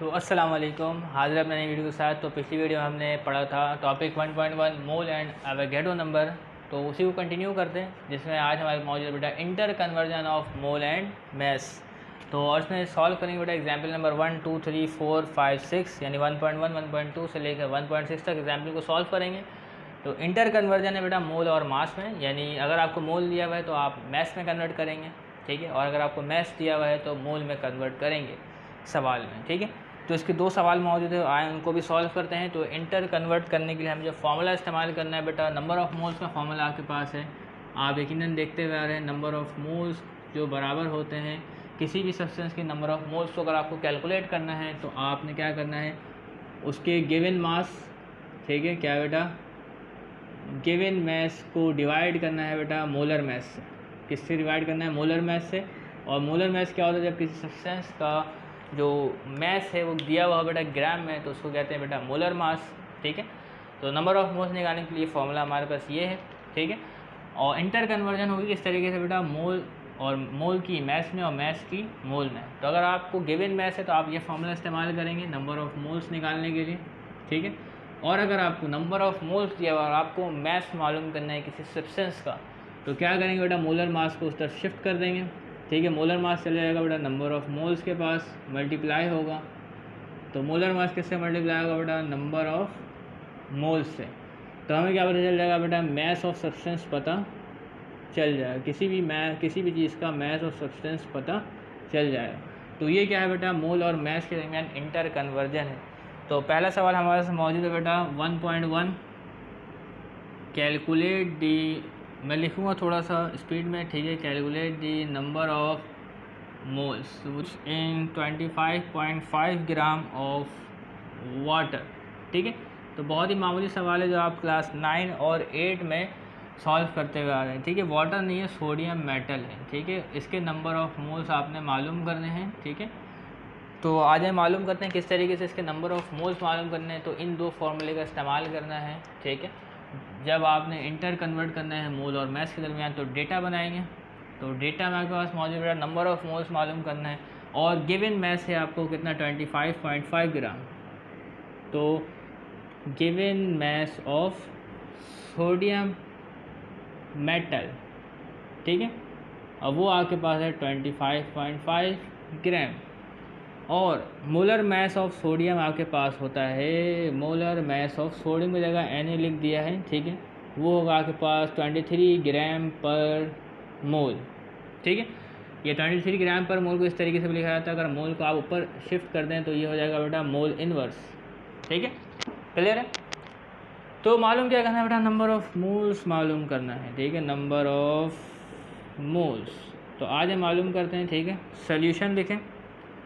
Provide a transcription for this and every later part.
तो अस्सलाम वालेकुम, हाज़िर अपने नई वीडियो के साथ। तो पिछली वीडियो में हमने पढ़ा था topic 1.1 mole and Avogadro number, तो उसी को कंटिन्यू करते हैं, जिसमें आज हमारे मौजूद बेटा inter conversion of mole and mess. तो और इसमें सॉल्व करेंगे बेटा एग्जाम्पल नंबर 1, 2, 3, 4, 5, 6 यानी 1.1, 1.2 से लेकर 1.6 तक एग्जाम्पल को सॉल्व करेंगे। तो इंटर कन्वर्जन है बेटा मोल और मास में, यानी अगर आपको मोल दिया हुआ है तो आप मैस में कन्वर्ट करेंगे, ठीक है, और अगर आपको मैस दिया हुआ है तो मोल में कन्वर्ट करेंगे सवाल में, ठीक है। तो इसके दो सवाल मौजूद है, आए उनको भी सॉल्व करते हैं। तो इंटर कन्वर्ट करने के लिए हम जो फॉर्मूला इस्तेमाल करना है बेटा, नंबर ऑफ़ मोल्स का फॉर्मूला आपके पास है, आप यकीनन देखते हुए आ रहे हैं। नंबर ऑफ़ मोल्स जो बराबर होते हैं किसी भी सब्सटेंस के नंबर ऑफ़ मोल्स को अगर आपको कैलकुलेट करना है तो आपने क्या करना है, उसके गिवन मास, ठीक है, क्या बेटा, गिवन मैस को डिवाइड करना है बेटा मोलर मैस से। किससे डिवाइड करना है? मोलर मैस से। और मोलर मैस क्या होता है? जब किसी सब्सटेंस का जो मैस है वो दिया हुआ बेटा ग्राम में, तो उसको कहते हैं बेटा मोलर मास, ठीक है। तो नंबर ऑफ मोल्स निकालने के लिए फॉर्मूला हमारे पास ये है, ठीक है। और इंटर कन्वर्जन होगी किस तरीके से बेटा, मोल और मोल की मैस में और मैस की मोल में। तो अगर आपको गिवन मैस है तो आप ये फॉर्मूला इस्तेमाल करेंगे नंबर ऑफ मोल्स निकालने के लिए, ठीक है। और अगर आपको नंबर ऑफ मोल्स दिया हुआ और आपको मैस मालूम करना है किसी सब्सटेंस का, तो क्या करेंगे बेटा, मोलर मास को उस तरफ शिफ्ट कर देंगे, ठीक है। मोलर मास चले जाएगा बेटा नंबर ऑफ मोल्स के पास, मल्टीप्लाई होगा। तो मोलर मास किससे मल्टीप्लाई होगा बेटा, नंबर ऑफ मोल्स से। तो हमें क्या पता चल जाएगा बेटा, मैस ऑफ सब्सटेंस पता चल जाएगा, किसी भी चीज़ का मैस ऑफ सब्सटेंस पता चल जाएगा। तो ये क्या है बेटा, मोल और मैस के दरमियान इंटर कन्वर्जन है। तो पहला सवाल हमारे साथ मौजूद है बेटा 1.1, कैलकुलेट दी, मैं लिखूँगा थोड़ा सा स्पीड में, ठीक है। Calculate the number of moles which in 25.5 gram of water, ठीक है। तो बहुत ही मामूली सवाल है जो आप क्लास 9 और 8 में सॉल्व करते हुए आ रहे हैं, ठीक है। वाटर नहीं है, सोडियम मेटल है, ठीक है। इसके नंबर ऑफ मोल्स आपने मालूम करने हैं, ठीक है। तो आज हम मालूम करते हैं किस तरीके से इसके नंबर ऑफ़ मोल्स मालूम करने हैं। तो इन दो फार्मूले का इस्तेमाल करना है, ठीक है। जब आपने इंटर कन्वर्ट करना है मोल और मैस के दरमियान, तो डेटा बनाएंगे। तो डेटा में आपके पास मौजूद है, नंबर ऑफ़ मोल्स मालूम करना है और गिवन मैस है आपको कितना, 25.5 ग्राम। तो given mass of sodium metal, ठीक है, अब वो आपके पास है 25.5 ग्राम। और मोलर मैस ऑफ सोडियम आपके पास होता है, मोलर मैस ऑफ सोडियम की जगह Na लिख दिया है, ठीक है, वो होगा आपके पास 23 ग्राम पर मोल, ठीक है। ये 23 ग्राम पर मोल को इस तरीके से भी लिखा जाता है, अगर मोल को आप ऊपर शिफ्ट कर दें तो ये हो जाएगा बेटा मोल इनवर्स, ठीक है, क्लियर है। तो मालूम क्या करना है बेटा, नंबर ऑफ मोल्स मालूम करना है, ठीक है, नंबर ऑफ मोल्स। तो आज हम मालूम करते हैं, ठीक है। सोल्यूशन लिखें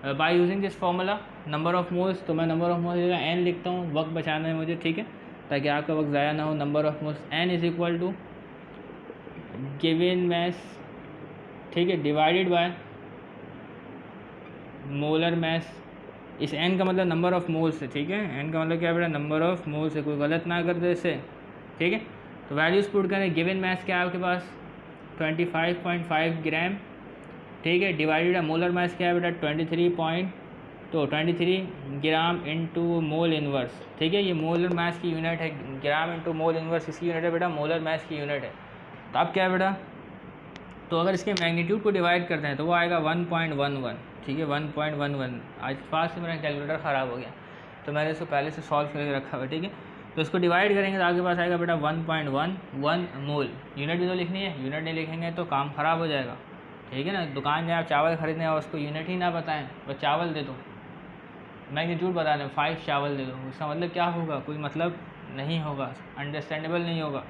by using this formula number of moles. तो मैं नंबर ऑफ मोल्स जगह n लिखता हूँ, वक्त बचाना है मुझे, ठीक है, ताकि आपका वक्त ज़ाया ना हो। Number of moles n is equal to given mass, ठीक है, डिवाइडेड बाय मोलर मैस। इस n का मतलब नंबर ऑफ मोल्स है, ठीक है। n का मतलब क्या बेटा, नंबर ऑफ मोल्स है, कोई गलत ना कर दे इसे, ठीक है। तो वैल्यूज पुट करें, गिवन मैस क्या है आपके पास 25.5 ग्राम, ठीक है, डिवाइडेड है मोलर मैस क्या है बेटा 23 ग्राम इंटू मोल इनवर्स, ठीक है। ये मोलर मैस की यूनिट है, ग्राम इंटू मोल इनवर्स इसकी यूनिट है बेटा, मोलर मैस की यूनिट है। तो अब क्या है बेटा, तो अगर इसके मैग्नीट्यूड को डिवाइड करते हैं तो वो आएगा 1.11, ठीक है, 1.11। आज फास्ट से मेरा कैलकुलेटर ख़राब हो गया तो मैंने इसको पहले से सॉल्व करके रखा हुआ, ठीक है। तो इसको डिवाइड करेंगे तो आपके पास आएगा बेटा 1.11 मोल। यूनिट भी तो लिखनी है, यूनिट नहीं लिखेंगे तो काम ख़राब हो जाएगा, ठीक है ना। दुकान जाए आप चावल खरीदने और उसको यूनिट ही ना बताएं, बस चावल दे दो, मैग्नीट्यूड बता दें 5 चावल दे दो, इसका मतलब क्या होगा, कोई मतलब नहीं होगा, अंडरस्टैंडेबल नहीं होगा।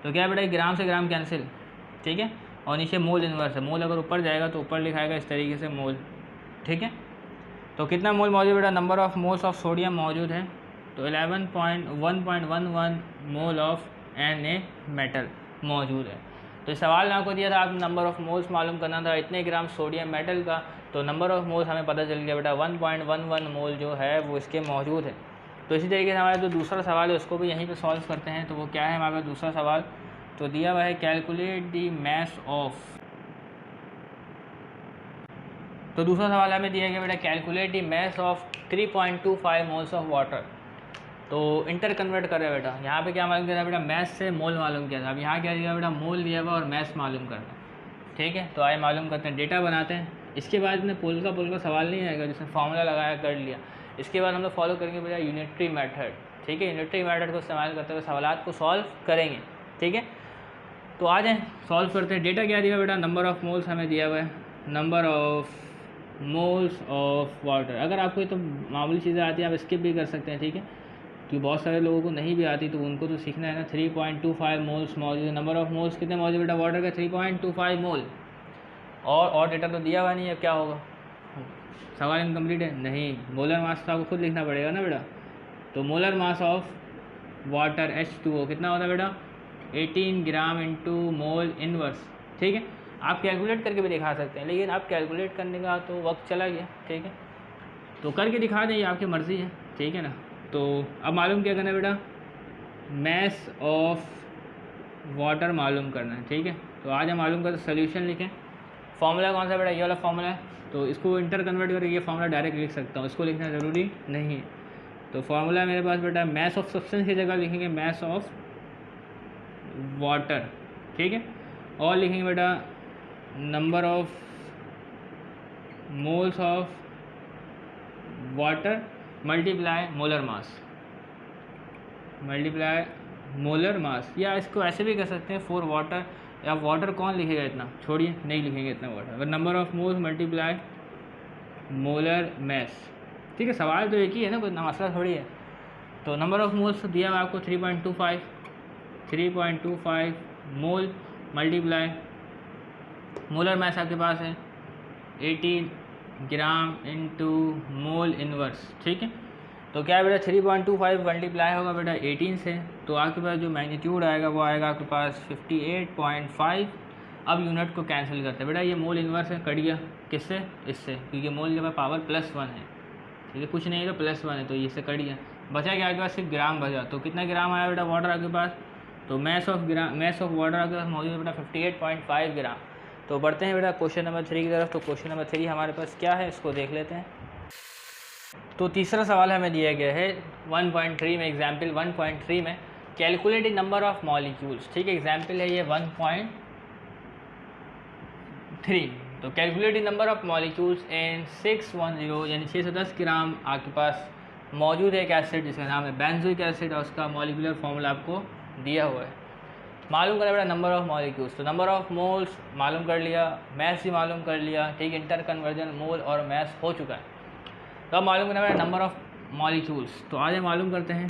तो क्या बेटा, ग्राम से ग्राम कैंसिल, ठीक है, और नीचे मोल इनवर्स है। मोल अगर ऊपर जाएगा तो ऊपर लिखाएगा इस तरीके से मोल, ठीक है। तो कितना मोल मौजूद बेटा, number of moles of sodium मौजूद है, तो 1.11 मोल ऑफ Na मेटल मौजूद है। तो इस सवाल में आपको दिया था, आप नंबर ऑफ मोल्स मालूम करना था इतने ग्राम सोडियम मेटल का, तो नंबर ऑफ मोल्स हमें पता चल गया बेटा 1.11 मोल जो है वो इसके मौजूद है। तो इसी तरीके से हमारा जो दूसरा सवाल है उसको भी यहीं पे सॉल्व करते हैं। तो वो क्या है हमारा दूसरा सवाल, तो दिया हुआ है कैलकुलेट दी मैस ऑफ तो दूसरा सवाल हमें दिया गया बेटा calculate the mass of 3.25 moles of water. तो इंटर कन्वर्ट कर रहे हैं बेटा, यहाँ पे क्या मालूम किया था बेटा, मैस से मोल मालूम किया था। अब यहाँ क्या दिया बेटा, मोल दिया हुआ और मैस मालूम करना। ठीक है, तो आइए मालूम करते हैं, डेटा बनाते हैं। इसके बाद में पोल का सवाल नहीं आएगा, जिसमें फॉर्मूला लगाया कर लिया। इसके बाद हम लोग फॉलो करेंगे बेटा यूनिटरी मेथड। ठीक है, यूनिटरी मेथड को इस्तेमाल करते हुए सवालात को सॉल्व करेंगे। ठीक है, तो आ जाएँ सॉल्व करते हैं। डेटा क्या दिया बेटा, नंबर ऑफ़ मोल्स हमें दिया हुआ है, number of moles of water. अगर आपको ये तो मामूली चीज़ें आती हैं आप स्किप भी कर सकते हैं। ठीक है, क्योंकि बहुत सारे लोगों को नहीं भी आती, तो उनको तो सीखना है ना। 3.25 मोल्स मौजूद है। नंबर ऑफ़ मोल्स कितने मौजूद बेटा वाटर का, 3.25 मोल। और डेटा तो दिया हुआ नहीं है, क्या होगा, सवाल इनकम्प्लीट है। नहीं, मोलर मास तो आपको खुद लिखना पड़ेगा ना बेटा। तो molar mass of water H2O कितना होता है बेटा, 18 ग्राम इंटू मोल इनवर्स। ठीक है, आप कैलकुलेट करके भी दिखा सकते हैं, लेकिन आप कैलकुलेट करने का तो वक्त चला गया। ठीक है, तो करके दिखा दें, ये आपकी मर्ज़ी है। ठीक है ना, तो अब मालूम क्या करना है बेटा, मैस ऑफ वाटर मालूम करना है। ठीक है, तो आज हम मालूम करते सोल्यूशन लिखें। फॉर्मूला कौन सा बेटा, ये वाला फॉर्मूला है। तो इसको इंटर कन्वर्ट करके ये फॉर्मूला डायरेक्ट लिख सकता हूँ, इसको लिखना ज़रूरी नहीं है। तो फॉर्मूला मेरे पास बेटा मैस ऑफ सब्सटेंस की जगह लिखेंगे मैस ऑफ वाटर। ठीक है, और लिखेंगे बेटा number of moles of water multiply molar mass, multiply molar mass. या इसको ऐसे भी कर सकते हैं फॉर वाटर, या वाटर कौन लिखेगा इतना, छोड़िए नहीं लिखेंगे इतना वाटर, अगर number of moles multiply molar mass. ठीक है, सवाल तो एक ही है ना, कोई मसला थोड़ी है। तो नंबर ऑफ मोल्स दिया हुआ आपको 3.25 मोल मल्टीप्लाई मोलर मैस आपके पास है 18 ग्राम इंटू मोल इनवर्स। ठीक है, तो क्या है बेटा 3.25 मल्टीप्लाई होगा बेटा 18 से, तो आपके पास जो मैग्नीट्यूड आएगा वो आएगा आपके पास 58.5। अब यूनिट को कैंसिल करते हैं बेटा, ये मोल इनवर्स है, कट गया किससे, इससे, क्योंकि मोल के पास पावर +1 है। ठीक है, कुछ नहीं है तो +1 है, तो इससे कट गया, बचा क्या आपके पास, सिर्फ ग्राम बचा। तो कितना ग्राम आया बेटा वाटर आपके पास, तो मैस ऑफ वाटर आपके पास मौजूद है बेटा 58.5 ग्राम। तो बढ़ते हैं बेटा क्वेश्चन नंबर 3 की तरफ। तो क्वेश्चन नंबर 3 हमारे पास क्या है, इसको देख लेते हैं। तो तीसरा सवाल हमें दिया गया है 1.3 में, एग्जाम्पल 1.3 में कैलकुलेट नंबर ऑफ मॉलिक्यूल्स। ठीक है, एग्जाम्पल है ये 1.3। तो calculate number of molecules in 610 यानी 610 ग्राम आपके पास मौजूद है एक एसिड जिसका नाम है बेंजोइक एसिड, और उसका मॉलिक्यूलर फॉर्मूला आपको दिया हुआ है। मालूम करें बेटा नंबर ऑफ मॉलिक्यूल्स। तो नंबर ऑफ मोल्स मालूम कर लिया, मैस भी मालूम कर लिया। ठीक, इंटर कन्वर्जन मोल और मैस हो चुका है। तो अब मालूम करना बेटा नंबर ऑफ मॉलिक्यूल्स। तो आज हम मालूम करते हैं।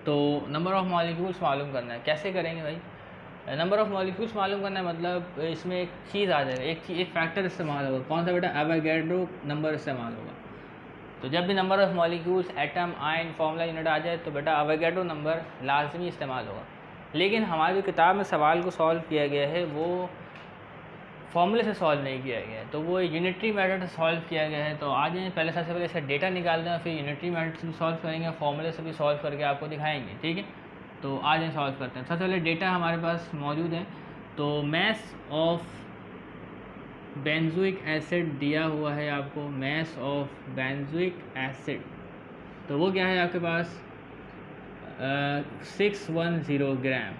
तो नंबर ऑफ मॉलिक्यूल्स मालूम करना है, कैसे करेंगे भाई, नंबर ऑफ मॉलिक्यूल्स मालूम करना है, मतलब इसमें एक चीज़ आ जाएगा, एक फैक्टर इस्तेमाल होगा। कौन सा बेटा, एवोगैड्रो नंबर इस्तेमाल होगा। तो जब भी number of molecules atom ion formula unit आ जाए तो बेटा एवोगैड्रो नंबर लाजमी इस्तेमाल होगा। लेकिन हमारी किताब में सवाल को सॉल्व किया गया है वो फॉर्मूले से सॉल्व नहीं किया गया है, तो वो यूनिटरी मेथड से सॉल्व किया गया है। तो आज पहले सबसे पहले इसका डेटा निकाल दें, फिर यूनिटरी मेथड से भी सॉल्व करेंगे, फॉर्मूले से भी सॉल्व करके आपको दिखाएंगे। ठीक है, तो आज सॉल्व करते हैं। सबसे पहले डेटा हमारे पास मौजूद है। तो मैस ऑफ बेंजोइक एसिड दिया हुआ है आपको, मैस ऑफ बेंजोइक एसिड, तो वो क्या है आपके पास 610 ग्राम।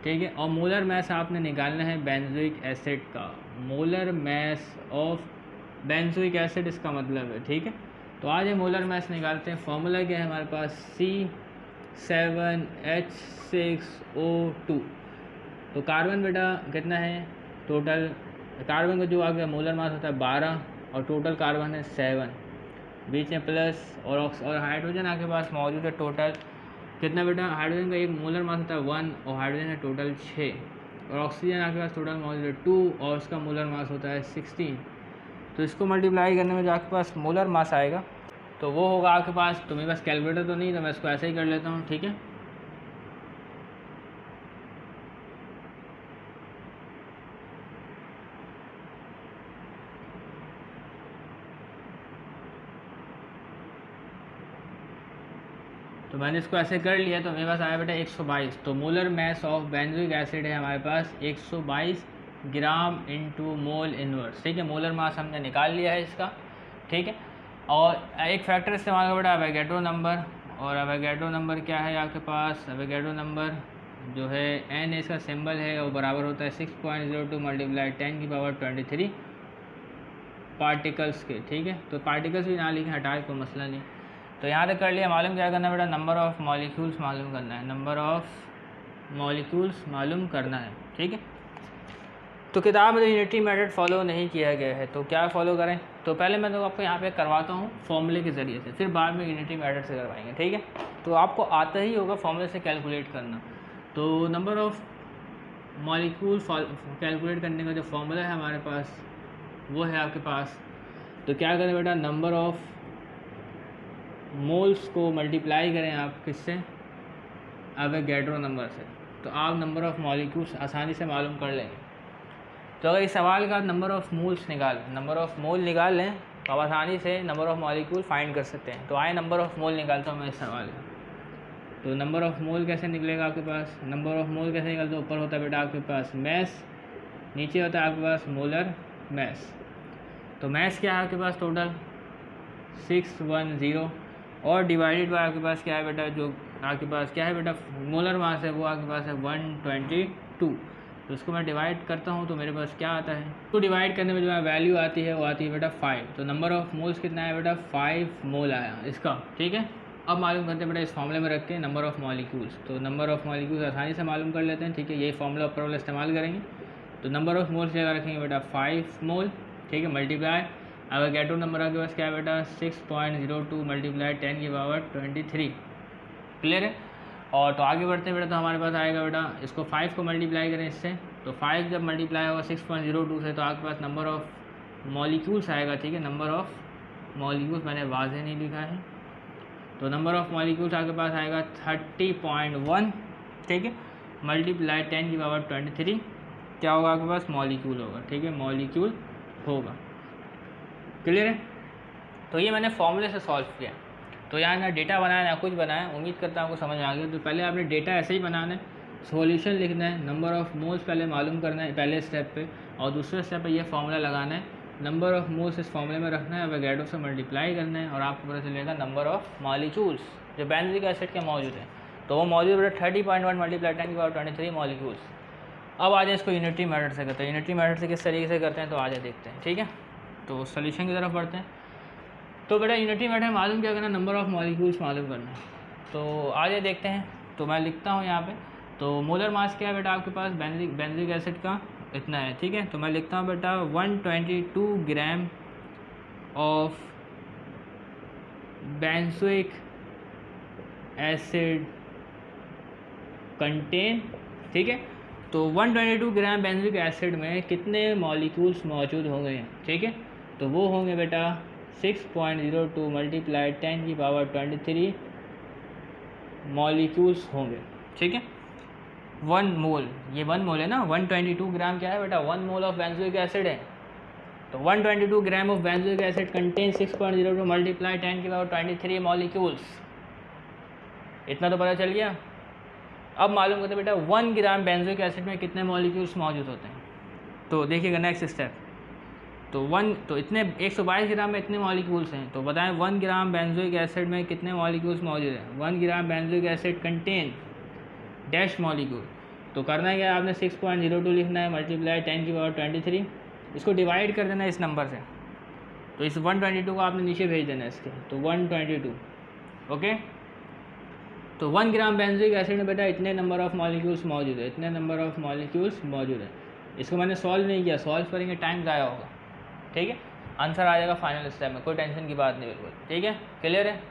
ठीक है, और मोलर मैस आपने निकालना है बेंजोइक एसिड का, molar mass of benzoic acid इसका मतलब है। ठीक है, तो आज हम मोलर मैस निकालते हैं। फॉर्मूला क्या है हमारे पास, C7H6O2। तो कार्बन बेटा कितना है टोटल, कार्बन का जो आ गया मोलर मास होता है 12 और टोटल कार्बन है 7, बीच में प्लस और हाइड्रोजन आपके पास मौजूद है टोटल कितना बेटा, हाइड्रोजन का एक मोलर मास होता है 1 और हाइड्रोजन है टोटल 6, और ऑक्सीजन आपके पास टोटल मौजूद है 2 और उसका मोलर मास होता है 16। तो इसको मल्टीप्लाई करने में जो आपके पास मोलर मास आएगा तो वो होगा आपके पास, तो मेरे पास कैलकुलेटर तो नहीं, तो मैं इसको ऐसे ही कर लेता हूँ। ठीक है, तो मैंने इसको ऐसे कर लिया, तो मेरे पास आया बेटा 122। तो molar mass of benzoic acid है हमारे पास 122 ग्राम इंटू मोल इनवर्स, ठीक है। मोलर मास हमने निकाल लिया है इसका, ठीक है। और एक फैक्टर इस्तेमाल कर बेटा एवोगैड्रो नंबर, और एवोगैड्रो नंबर क्या है आपके पास, एवोगैड्रो नंबर जो है एन इसका सिंबल है वो बराबर होता है 6.02 मल्टीप्लाई 10 की पावर 23 पार्टिकल्स के, ठीक है। तो पार्टिकल्स भी ना लिखें, हटाए कोई मसला नहीं। तो यहाँ तक कर लिया। मालूम क्या करना है बेटा, नंबर ऑफ़ मॉलिक्यूल्स मालूम करना है, नंबर ऑफ़ मॉलिक्यूल्स मालूम करना है, ठीक है। तो किताब में यूनिटरी मेथड फॉलो नहीं किया गया है, तो क्या फॉलो करें। तो पहले मैं तो आपको यहाँ पे करवाता हूँ फॉर्मूले के ज़रिए से, फिर बाद में यूनिटरी मेथड से करवाएंगे, ठीक है। तो आपको आता ही होगा फॉर्मूले से कैलकुलेट करना। तो नंबर ऑफ़ मॉलिक्यूल कैलकुलेट करने का जो फॉर्मूला है हमारे पास वो है आपके पास। तो क्या करें बेटा, नंबर ऑफ़ मोल्स को मल्टीप्लाई करें आप किससे, एवोगैड्रो नंबर से, तो आप नंबर ऑफ़ मॉलिक्यूल्स आसानी से मालूम कर लेंगे। तो अगर इस सवाल का number of moles number of mole निकाल लें तो आप आसानी से नंबर ऑफ़ मॉलिक्यूल फाइंड कर सकते हैं। तो आए नंबर ऑफ़ मोल निकालता हूँ मैं इस सवाल का। तो नंबर ऑफ़ मोल कैसे निकलेगा आपके पास, नंबर ऑफ़ मोल कैसे निकलता है, ऊपर होता है बेटा आपके पास मैस, नीचे होता है आपके पास मोलर मैस। तो मैस क्या है आपके पास टोटल 610, और डिवाइडेड बाय आपके पास क्या है बेटा, जो आपके पास क्या है बेटा मोलर मास है वो आपके पास है 122। तो उसको मैं डिवाइड करता हूँ तो मेरे पास क्या आता है, तो डिवाइड करने में जो है वैल्यू आती है वो आती है बेटा 5। तो नंबर ऑफ़ मोल्स कितना है बेटा 5 मोल आया इसका, ठीक है। अब मालूम करते हैं बेटा इस फॉर्मूले में रख के नंबर ऑफ़ मॉलिक्यूल्स। तो नंबर ऑफ़ मॉलिक्यूल्स आसानी से मालूम कर लेते हैं, ठीक है। यही फॉर्मूला ऊपर वाला इस्तेमाल करेंगे। तो नंबर ऑफ़ मोल्स जगह रखेंगे बेटा 5 मोल, ठीक है, मल्टीप्लाई एवोगैड्रो नंबर आपके पास क्या है बेटा 6.02 मल्टीप्लाई 10 की पावर 23, क्लियर है। और तो आगे बढ़ते हैं बेटा, तो हमारे पास आएगा बेटा इसको 5 को मल्टीप्लाई करें इससे, तो 5 जब मल्टीप्लाई होगा 6.02 से तो आपके पास नंबर ऑफ़ मॉलिक्यूल्स आएगा, ठीक है। नंबर ऑफ़ मॉलिक्यूल्स मैंने वाज़े नहीं लिखा है, तो नंबर ऑफ़ मॉलिक्यूल्स आपके पास आएगा 30.1, ठीक है, मल्टीप्लाई 10 की पावर 23 क्या होगा आपके पास मॉलिक्यूल होगा, ठीक है, मॉलिक्यूल होगा, क्लियर है। तो ये मैंने फॉर्मूले से सॉल्व किया। तो यहाँ ना डेटा बनाया ना कुछ बनाया, उम्मीद करता हूँ आपको समझ आ गया। तो पहले आपने डेटा ऐसे ही बनाना है, सॉल्यूशन लिखना है, नंबर ऑफ़ मोल्स पहले मालूम करना है पहले स्टेप पे, और दूसरे स्टेप पे ये फॉर्मूला लगाना है, नंबर ऑफ़ मोल्स इस फॉर्मूले में रखना है, एवोगैड्रो से मल्टीप्लाई करना है, और आपको पता चलेगा नंबर ऑफ़ मॉलिक्यूल्स जो बेंजीक एसिड के मौजूद हैं। तो वो मौजूद है 30.1 मल्टीप्लाई 10 की पावर 23 मॉलिक्यूल्स। अब आ जाए इसको यूनिटरी मेथड से करते हैं। यूनिटरी मेथड से किस तरीके से करते हैं तो आ जाए देखते हैं, ठीक है। तो सोल्यूशन की तरफ बढ़ते हैं। तो बेटा यूनिटरी मेथड मालूम क्या करना, नंबर ऑफ़ मॉलिक्यूल्स मालूम करना है। तो आगे देखते हैं। तो मैं लिखता हूँ यहाँ पे, तो मोलर मास क्या है बेटा आपके पास बेंजिक एसिड का इतना है, ठीक है। तो मैं लिखता हूँ बेटा 122 gram of benzoic acid contain, ठीक है। तो 122 ग्राम बेंजोइक एसिड में कितने मॉलिक्यूल्स मौजूद होंगे, ठीक है। तो वो होंगे बेटा 6.02 मल्टीप्लाई 10 की पावर 23 मॉलिक्यूल्स होंगे, ठीक है। 1 मोल, ये 1 मोल है ना, 122 ग्राम क्या है बेटा 1 मोल ऑफ बेंजोइक एसिड है। तो 122 gram of benzoic acid contain 6.02 multiply 10 की पावर 23 मॉलिक्यूल्स, इतना तो पता चल गया। अब मालूम करते बेटा 1 ग्राम बेंजोइक एसिड में कितने मॉलिक्यूल्स मौजूद होते हैं। तो देखिएगा नेक्स्ट स्टेप, तो इतने 122 ग्राम में इतने मॉलिक्यूल्स हैं, तो बताएं 1 ग्राम बेंजोइक एसिड में कितने मॉलिक्यूल्स मौजूद हैं। 1 gram benzoic acid contain dash molecule, तो करना है क्या आपने 6.02 लिखना है मल्टीप्लाई 10 की पावर 23, इसको डिवाइड कर देना है इस नंबर से। तो इस 122 को आपने नीचे भेज देना है इसके, तो 122, ओके। तो 1 ग्राम बेंजोइक एसिड में बेटा इतने नंबर ऑफ़ मॉलिक्यूल्स मौजूद है, इतने नंबर ऑफ़ मॉलिक्यूल्स मौजूद है। इसको मैंने सॉल्व नहीं किया, सॉल्व करेंगे टाइम ज़ाया होगा, ठीक है। आंसर आ जाएगा फाइनल स्टेप में, कोई टेंशन की बात नहीं, बिल्कुल ठीक है, क्लियर है।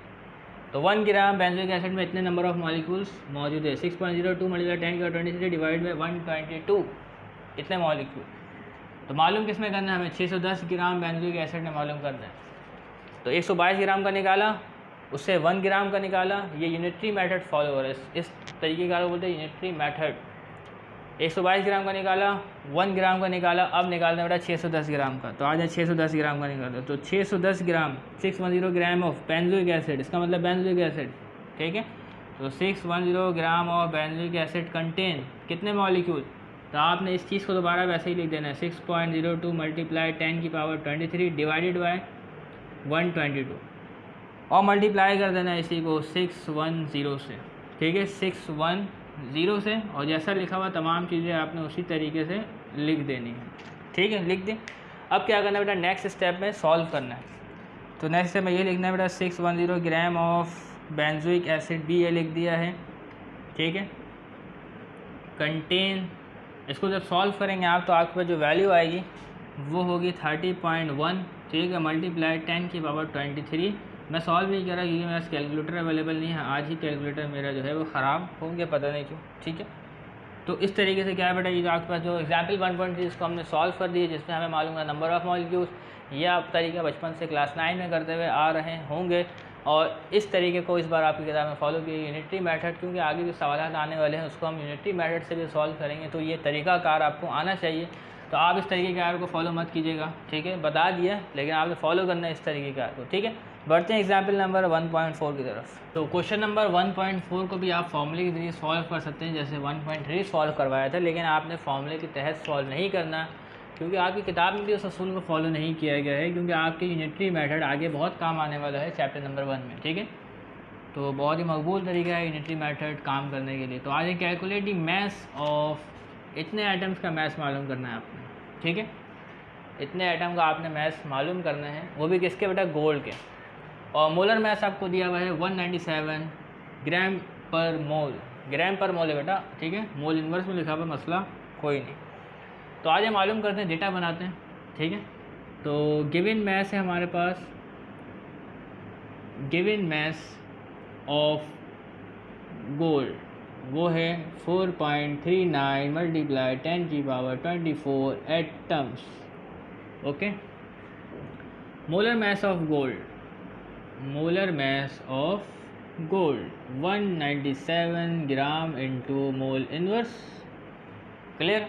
तो 1 ग्राम बेंजोइक एसिड में इतने नंबर ऑफ़ मॉलिक्यूल्स मौजूद है, 6.02 मल्टीप्लाई 10 की 23 डिवाइड बाई 122 इतने मॉलिक्यूल। तो मालूम किस में करना है हमें, 610 ग्राम बेंजोइक एसिड में मालूम करना है। तो 122 ग्राम का निकाला, उससे 1 ग्राम का निकाला, ये यूनिटरी मेथड फॉलो हो रहा है, इस तरीके का बोलते हैं यूनिटरी मेथड। 122 ग्राम का निकाला, 1 ग्राम का निकाला, अब निकालना है बेटा 610 ग्राम का। तो आ जाए 610 ग्राम का निकालते, तो 610 ग्राम 610 ग्राम ऑफ बेंजोइक एसिड, इसका मतलब बेंजोइक एसिड, ठीक है। तो 610 gram of benzoic acid contain कितने मॉलिक्यूल तो आपने इस चीज़ को दोबारा वैसे ही लिख देना है 6.02 मल्टीप्लाई 10 की पावर 23 डिवाइडेड बाय 122 और मल्टीप्लाई कर देना है इसी को 610 से, ठीक है, 610 से, और जैसा लिखा हुआ तमाम चीज़ें आपने उसी तरीके से लिख देनी है, ठीक है, लिख दें। अब क्या करना है बेटा, नेक्स्ट स्टेप में सॉल्व करना है। तो नेक्स्ट स्टेप में ये लिखना है बेटा 610 ग्राम ऑफ बेंजोइक एसिड भी ये लिख दिया है, ठीक है, कंटेन। इसको जब सॉल्व करेंगे आप तो आपके पास जो वैल्यू आएगी वो होगी 30.1, ठीक है, मल्टीप्लाई 10 की पावर 23। मैं सॉल्व नहीं करा क्योंकि मेरा कैलकुलेटर अवेलेबल नहीं है, आज ही कैलकुलेटर मेरा जो है वो ख़राब हो गया, पता नहीं क्यों, ठीक है। तो इस तरीके से क्या है बेटा, ये जो आपके पास जो एग्जाम्पल 1.3 इसको हमने सॉल्व कर दिया, जिसमें हमें मालूम है नंबर ऑफ़ मॉलिक्यूल्स। ये आप तरीका बचपन से क्लास 9 में करते हुए आ रहे होंगे और इस तरीके को इस बार आपकी किताब में फॉलो किया यूनिटरी मेथड, क्योंकि आगे जो सवाल आने वाले हैं उसको हम यूनिटरी मेथड से भी सॉल्व करेंगे। तो ये तरीक़ाकार आपको आना चाहिए, तो आप इस तरीके के कार को फॉलो मत कीजिएगा, ठीक है, बता दिया, लेकिन आपने फॉलो करना है इस तरीके के कार को, ठीक है। बढ़ते हैं एग्जाम्पल नंबर 1.4 की तरफ। तो क्वेश्चन नंबर 1.4 को भी आप फॉर्मूले के जरिए सॉल्व कर सकते हैं, जैसे 1.3 सॉल्व करवाया था, लेकिन आपने फॉर्मूले के तहत सॉल्व नहीं करना, क्योंकि आपकी किताब में भी उस असूल को फॉलो नहीं किया गया है, क्योंकि आपके यूनिटरी मेथड आगे बहुत काम आने वाला है चैप्टर नंबर 1 में, ठीक है। तो बहुत ही मकबूल तरीका है यूनिटरी मेथड काम करने के लिए। तो आज कैलकुलेट द मास ऑफ, इतने आइटम्स का मास मालूम करना है आपने, ठीक है, इतने आइटम का आपने मास मालूम करना है, वो भी किसके बेटा, गोल्ड के। और मोलर मास आपको दिया हुआ है 197 ग्राम पर मोल, ग्राम पर मोल है बेटा, ठीक है, मोल इन्वर्स में लिखा हुआ, मसला कोई नहीं। तो आज हम मालूम करते हैं, डेटा बनाते हैं, ठीक है। तो गिवन मास है हमारे पास, गिवन मास ऑफ गोल्ड वो है 4.39 मल्टीप्लाई 10 की power 24 atoms, okay. Molar mass of gold, molar mass of gold 197 gram into mole inverse, clear.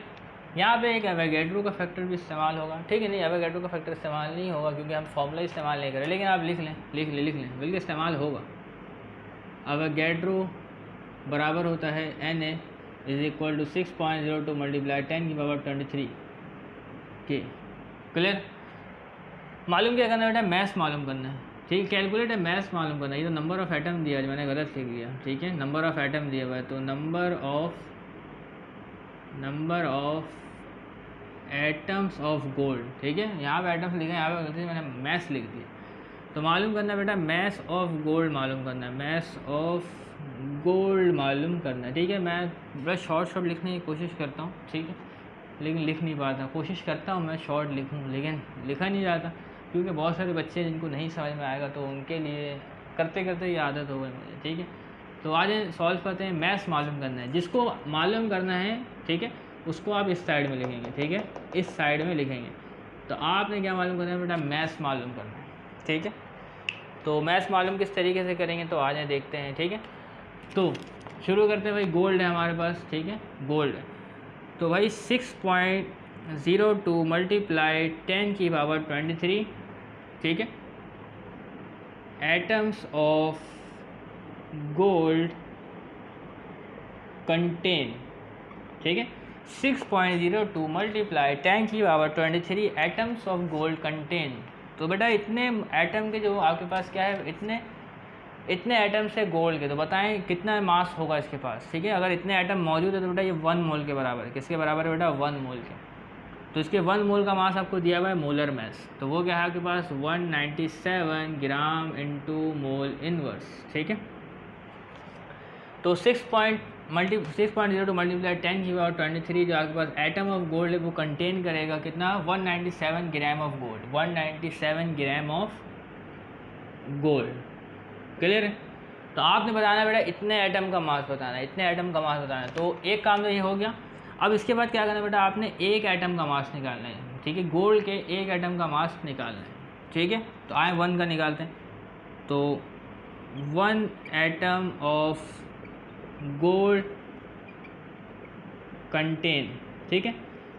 यहाँ पे एक एवोगैड्रो का फैक्टर भी इस्तेमाल होगा, ठीक है, नहीं एवोगैड्रो का फैक्टर इस्तेमाल नहीं होगा क्योंकि हम फॉर्मूला इस्तेमाल नहीं करें, लेकिन आप लिख लें बिल्कुल इस्तेमाल होगा। एवोगैड्रो बराबर होता है Na is equal to 6.02 multiply 10 की पावर 23 के, क्लियर। मालूम क्या करना है बेटा, मैथ्स मालूम करना है, ठीक, कैलकुलेट है मैथ्स मालूम करना है। ये तो नंबर ऑफ़ एटम दिया है, मैंने गलत लिख दिया, ठीक है, नंबर ऑफ़ एटम दिया हुआ है, तो number of atoms of gold, ठीक है, यहाँ पे एटम्स लिखे हैं, यहाँ पे गलती मैंने मैथ्स लिख दिया। तो मालूम करना है बेटा, मैथ्स ऑफ गोल्ड मालूम करना है, मैथ्स ऑफ गोल्ड मालूम करना है, ठीक है। मैं बड़ा शॉर्ट लिखने की कोशिश करता हूँ, ठीक है, लेकिन लिख नहीं पाता, कोशिश करता हूँ मैं शॉर्ट लिखूँ, लेकिन लिखा नहीं जाता, क्योंकि बहुत सारे बच्चे जिनको नहीं समझ में आएगा तो उनके लिए करते करते ये आदत हो गई मुझे, ठीक है। तो आज सॉल्व करते हैं, मैथ्स मालूम करना है, जिसको मालूम करना है, ठीक है, उसको आप इस साइड में लिखेंगे, ठीक है, इस साइड में लिखेंगे। तो आपने क्या मालूम करना है बेटा, मैथ्स मालूम करना है, ठीक है। तो मैथ्स मालूम किस तरीके से करेंगे तो आज देखते हैं, ठीक है। तो शुरू करते हैं भाई, गोल्ड है हमारे पास, ठीक है, गोल्ड है, तो भाई 6.02 मल्टीप्लाई 10 की पावर 23, ठीक है, एटम्स ऑफ गोल्ड कंटेन, ठीक है, 6.02 मल्टीप्लाई 10 की power 23 atoms of gold contain. तो बेटा इतने एटम के जो आपके पास क्या है, इतने एटम से गोल्ड के, तो बताएं कितना मास होगा इसके पास, ठीक है। अगर इतने एटम मौजूद है तो बेटा ये 1 मोल के बराबर है, किसके बराबर है बेटा, 1 मोल के। तो इसके 1 मोल का मास आपको दिया हुआ है मोलर मास, तो वो क्या है आपके पास 197 ग्राम इंटू मोल इनवर्स, ठीक है। तो 6.02 मल्टीप्लाई 10 की पावर 23 जो आपके पास एटम ऑफ गोल्ड है वो कंटेन करेगा कितना, 197 gram of gold, 197 gram of gold, clear है। तो आपने बताना है बेटा इतने एटम का मास बताना है, इतने एटम का मास बताना है। तो एक काम तो ये हो गया। अब इसके बाद क्या करना है बेटा, आपने एक एटम का मास निकालना है, ठीक है, गोल्ड के एक एटम का मास निकालना है, ठीक है। तो आए 1 का निकालते हैं, तो 1 एटम ऑफ गोल्ड कंटेन, ठीक है।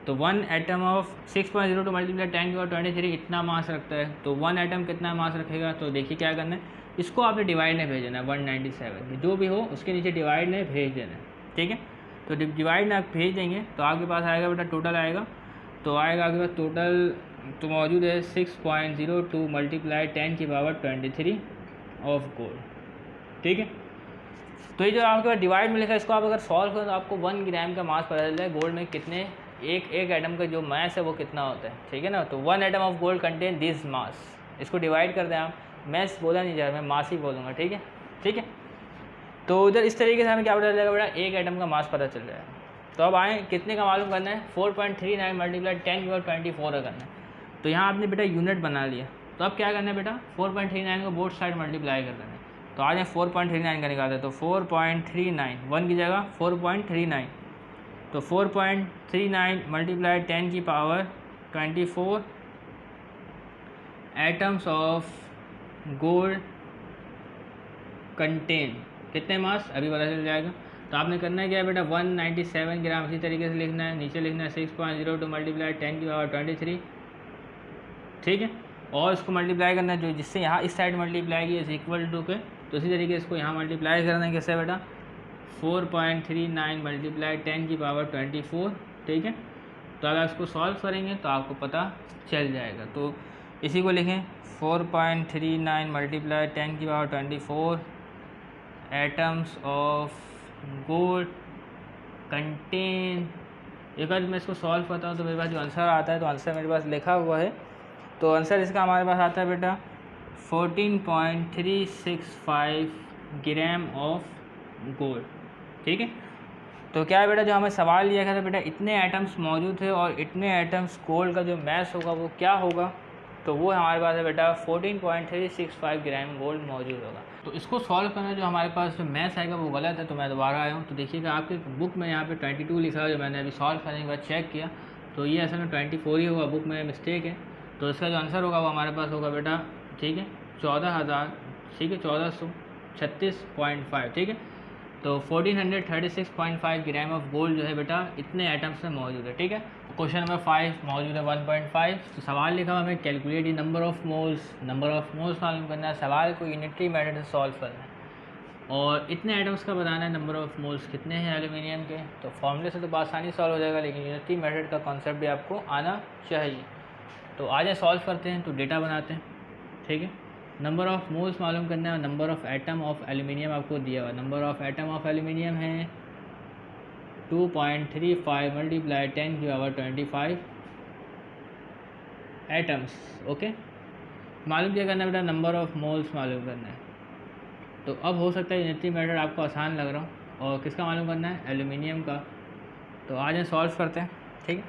तो 1 एटम ऑफ 6.02 मल्टीप्लाई 10 की पावर 23 इतना मास रखता है, तो 1 एटम कितना मास रखेगा, तो देखिए क्या करना है, इसको आपने डिवाइड में भेज देना है 197, जो भी हो उसके नीचे डिवाइड में भेज देना है, ठीक है। तो डिवाइड में आप भेज देंगे तो आपके पास आएगा बेटा टोटल आएगा, तो आएगा आपके पास टोटल तो मौजूद है 6.02 मल्टीप्लाई 10 की पावर 23 ऑफ गोल्ड। ठीक है, तो ये जो आपके पास डिवाइड में लिखा है इसको आप अगर सॉल्व करें तो आपको 1 ग्राम का मास पता चलता है गोल्ड में कितने एक एटम का जो मास है वो कितना होता है। ठीक है ना, तो 1 atom of gold contain this mass, इसको डिवाइड कर दें आप, मैस बोला नहीं जा रहा, मैं मास ही बोलूँगा। ठीक है, ठीक है, तो उधर इस तरीके से हमें क्या पता चलेगा बेटा, एक एटम का मास पता चल जाएगा। तो अब आए कितने का मालूम करना है, 4.39 मल्टीप्लाई 10 की पावर 24 का करना है। तो यहाँ आपने बेटा यूनिट बना लिया, तो अब क्या करना है बेटा, 4.39 को बोथ साइड मल्टीप्लाई कर देना है। तो आज 4.39 का निकालते हैं, तो 4.39 1 की जगह 4.39, तो 4.39 मल्टीप्लाई 10 की power 24 atoms of gold contain कितने मास अभी पता चल जाएगा। तो आपने करना है क्या है बेटा, 197 ग्राम इसी तरीके से लिखना है, नीचे लिखना है 6.02 मल्टीप्लाई 10 की पावर 23। ठीक है, और इसको मल्टीप्लाई करना है जो जिससे यहाँ इस साइड मल्टीप्लाई की इज इक्वल टू के, तो इसी तरीके से इसको यहाँ मल्टीप्लाई करना है कैसे बेटा, 4.39 मल्टीप्लाई 10 की पावर 24। ठीक है, तो अगर इसको सॉल्व करेंगे तो आपको पता चल जाएगा। तो इसी को लिखें 4.39 मल्टीप्लाई 10 की power 24 atoms of gold contain. एक बार मैं इसको सॉल्व करता हूँ तो मेरे पास जो आंसर आता है, तो आंसर मेरे पास लिखा हुआ है, तो आंसर इसका हमारे पास आता है बेटा 14.365 ग्राम ऑफ गोल्ड। ठीक है, तो क्या है बेटा, जो हमें सवाल लिया गया था बेटा इतने एटम्स मौजूद थे और इतने एटम्स गोल्ड का जो मैस होगा वो क्या होगा, तो वो हमारे पास है बेटा 14.365 ग्राम गोल्ड मौजूद होगा। तो इसको सॉल्व करना जो हमारे पास जो मैथ्स आएगा वो गलत है, तो मैं दोबारा आया हूँ। तो देखिएगा आपके बुक में यहाँ पे 22 लिखा है, जो मैंने अभी सॉल्व करने के बाद चेक किया तो ये असल में 24 ही होगा, बुक में मिस्टेक है। तो इसका जो आंसर होगा वो हमारे पास होगा बेटा, ठीक है, 14,000, ठीक है, 1436.5। ठीक है, तो 1436.5 ग्राम ऑफ गोल्ड जो है बेटा इतने एटम्स में मौजूद है। ठीक है, क्वेश्चन नंबर 5 मौजूद है 1.5। तो सवाल लिखा हुआ हमें कैलकुलेट नंबर ऑफ मोल्स मालूम करना है, सवाल को यूनिटरी मेथड से सॉल्व करना है और इतने एटम्स का बताना है नंबर ऑफ मोल्स कितने हैं एल्यूमिनियम के। तो फॉर्मूले से तो आसानी सॉल्व हो जाएगा, लेकिन यूनिटरी मेथड का कॉन्सेप्ट भी आपको आना चाहिए। तो आज सॉल्व करते हैं, तो डेटा बनाते हैं। ठीक है, नंबर ऑफ मोल्स मालूम करना है, number of atom of aluminium आपको दिया हुआ, number of atom of aluminium है 2.35 मल्टीप्लाई 10 की पावर 25 एटम्स। ओके, मालूम क्या करना है बेटा, नंबर ऑफ मोल्स मालूम करना है। तो अब हो सकता है यूनिटरी मेथड आपको आसान लग रहा हो, और किसका मालूम करना है, एल्यूमिनियम का। तो आज सॉल्व करते हैं। ठीक है,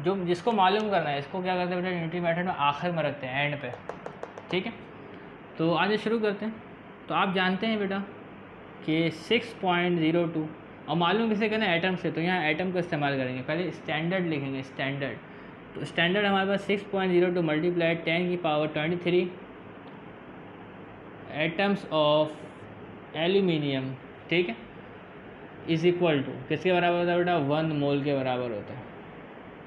जो जिसको मालूम करना है इसको क्या करते हैं बेटा, यूनिटरी मेथड में आखिर में रखते हैं, एंड पे। ठीक है, तो आज शुरू करते हैं। तो आप जानते हैं बेटा कि 6.02, और मालूम किसे करना है, एटम से, तो यहाँ एटम का इस्तेमाल करेंगे। पहले स्टैंडर्ड लिखेंगे, स्टैंडर्ड। तो स्टैंडर्ड हमारे पास 6.02 मल्टीप्लाई 10 की पावर 23 एटम्स ऑफ एल्यूमिनियम, ठीक है, इज इक्वल टू किसके बराबर होता है बेटा, 1 मोल के बराबर होता है।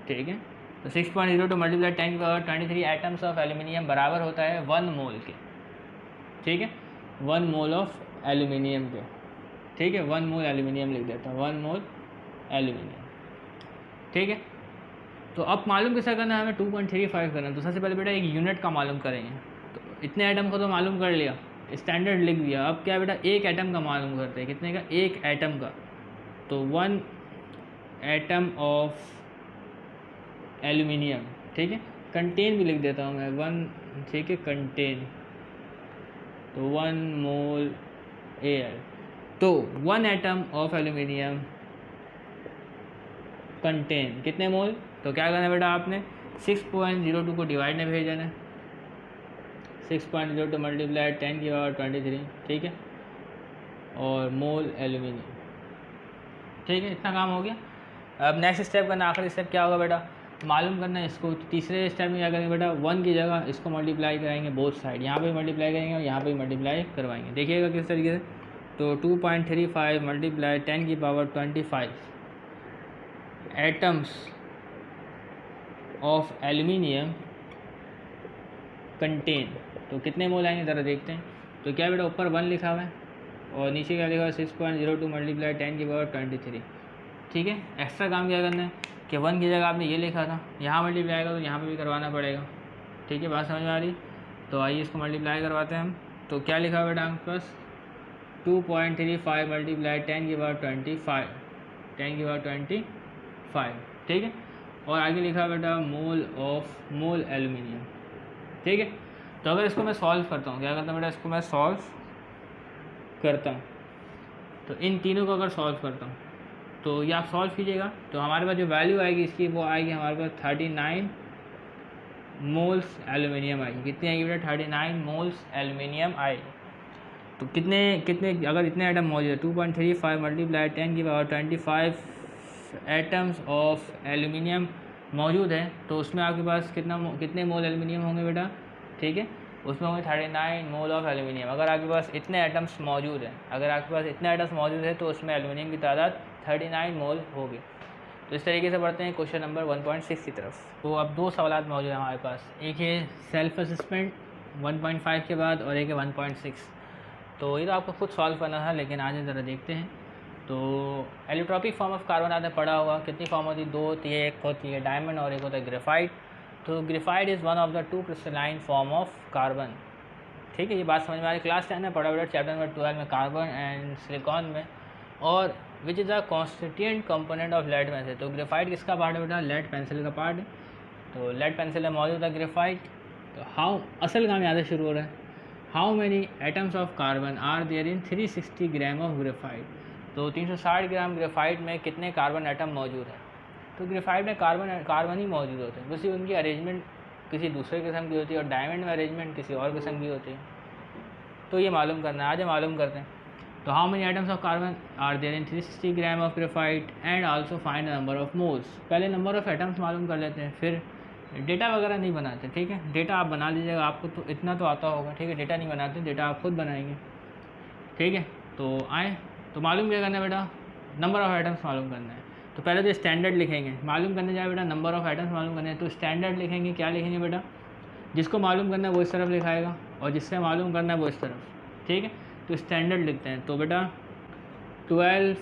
ठीक है, तो 6.02 मल्टीप्लाई 10 की पावर 23 एटम्स ऑफ एल्यूमिनियम बराबर होता है 1 मोल के। ठीक है, 1 मोल ऑफ एल्यूमिनियम के। ठीक है, 1 मोल एल्यूमिनियम लिख देता हूँ, 1 मोल एल्यूमिनियम। ठीक है, तो अब मालूम कैसा करना है, हमें 2.35 करना है। तो सबसे पहले बेटा एक यूनिट का मालूम करेंगे। तो इतने एटम को तो मालूम कर लिया, स्टैंडर्ड लिख दिया। अब क्या बेटा, एक एटम का मालूम करते हैं, कितने का, एक एटम का। तो 1 एटम ऑफ एल्यूमिनियम। ठीक है, कंटेन भी लिख देता हूँ मैं, 1, ठीक है, कंटेन, तो 1 मोल एयर। तो 1 एटम ऑफ एल्यूमिनियम कंटेन कितने मोल, तो क्या करना है बेटा, आपने 6.02 को डिवाइड में भेज देना है, 6.02 मल्टीप्लाई 10 की पावर 23। ठीक है, और मोल एल्यूमिनियम। ठीक है, इतना काम हो गया। अब नेक्स्ट स्टेप करना, आखिरी स्टेप क्या होगा बेटा, मालूम करना है इसको। तो तीसरे स्टेप में क्या करेंगे बेटा, 1 की जगह इसको मल्टीप्लाई कराएंगे बोथ साइड, यहाँ पे मल्टीप्लाई करेंगे और यहाँ पे मल्टीप्लाई करवाएंगे। देखिएगा किस तरीके से। तो 2.35 मल्टीप्लाई 10 की power 25 atoms of aluminium contain, तो कितने मोल आएंगे ज़रा देखते हैं। तो क्या बेटा, ऊपर 1 लिखा हुआ है और नीचे क्या लिखा हुआ है, 6.02 मल्टीप्लाई 10 की पावर 23। ठीक है। एक्स्ट्रा काम क्या करना है कि 1 की जगह आपने ये लिखा था, यहाँ मल्टीप्लाई आएगा तो यहाँ पे भी करवाना पड़ेगा। ठीक है, बात समझ में आ रही? तो आइए इसको मल्टीप्लाई करवाते हैं हम। तो क्या लिखा हुआ बेटा आपके पास 2.35 मल्टीप्लाई 10 की पावर 25, 10 की पावर 25। ठीक है, और आगे लिखा है बेटा मोल एल्यूमिनियम। ठीक है, तो अगर इसको मैं सॉल्व करता हूँ, क्या करता हूँ बेटा, इसको मैं सॉल्व करता हूँ, तो इन तीनों को अगर सॉल्व करता हूँ तो ये आप सॉल्व कीजिएगा तो हमारे पास जो वैल्यू आएगी इसकी वो आएगी हमारे पास 39 मोल्स एल्यूमिनियम आएगी। कितनी आएगी बेटा? 39 मोल्स एल्यूमिनियम आएगी। तो कितने कितने अगर इतने एटम मौजूद है 2.35 मल्टीप्लाई 10 की पावर 25 एटम्स ऑफ एल्यूमिनियम मौजूद है, तो उसमें आपके पास कितने मोल एल्यूमिनियम होंगे बेटा? ठीक है, उसमें होंगे 39 मोल ऑफ एल्यूमिनियम। अगर आपके पास इतने एटम्स मौजूद हैं, अगर आपके पास इतने एटम्स मौजूद है तो उसमें एल्यूमिनियम की तादाद 39 मोल होगी। तो इस तरीके से बढ़ते हैं क्वेश्चन नंबर 1.6 की तरफ। तो अब दो सवाल मौजूद हैं हमारे पास, एक है सेल्फ असेसमेंट 1.5 के बाद और एक है 1.6। तो ये तो आपको खुद सॉल्व करना था, लेकिन आज ज़रा देखते हैं। तो एलियोट्रॉपिक फॉर्म ऑफ कार्बन आपने पढ़ा होगा, कितनी फॉर्म होती है? 2 होती है, एक होती है डायमंड और एक होता है ग्रेफाइट। तो graphite is one of the 2 crystalline form of carbon. ठीक है, ये बात समझ में आ रही? क्लास 10 में पढ़ा बेटा, चैप्टर नंबर 12 में कार्बन एंड सिलिकॉन में, और which is the constituent component of lead pencil. तो ग्रेफाइट किसका पार्ट है बेटा? लेड पेंसिल का पार्ट है। तो लेड पेंसिल में मौजूद है ग्रेफाइट। तो हाउ, असल काम यहाँ से शुरू हो रहा है। How many atoms of carbon are there in 360 gram of graphite. तो 360 ग्राम ग्रेफाइट में कितने कार्बन एटम मौजूद हैं? तो ग्रेफाइट में कार्बन ही मौजूद होते हैं, बस उनकी अरेंजमेंट किसी दूसरे किस्म की होती है और डायमंड में अरेंजमेंट किसी और किस्म की होती है। तो ये मालूम करना है, आज मालूम करते हैं। तो how many atoms of carbon are there in 360 gram of graphite and also find the number of moles. पहले नंबर ऑफ एटम्स मालूम कर लेते हैं, फिर डेटा वगैरह नहीं बनाते। ठीक है, डेटा आप बना लीजिएगा, आपको तो इतना तो आता होगा। ठीक है, डेटा नहीं बनाते, डेटा आप खुद बनाएंगे। ठीक है, तो आए तो मालूम क्या करना है बेटा? नंबर ऑफ एटम्स मालूम करना है। तो पहले तो स्टैंडर्ड लिखेंगे, मालूम करने जाए बेटा नंबर ऑफ एटम्स मालूम करने हैं तो स्टैंडर्ड लिखेंगे। क्या लिखेंगे बेटा? जिसको मालूम करना है वो इस तरफ लिखाएगा और जिससे मालूम करना है वो इस तरफ। ठीक है, तो स्टैंडर्ड लिखते हैं। तो बेटा 12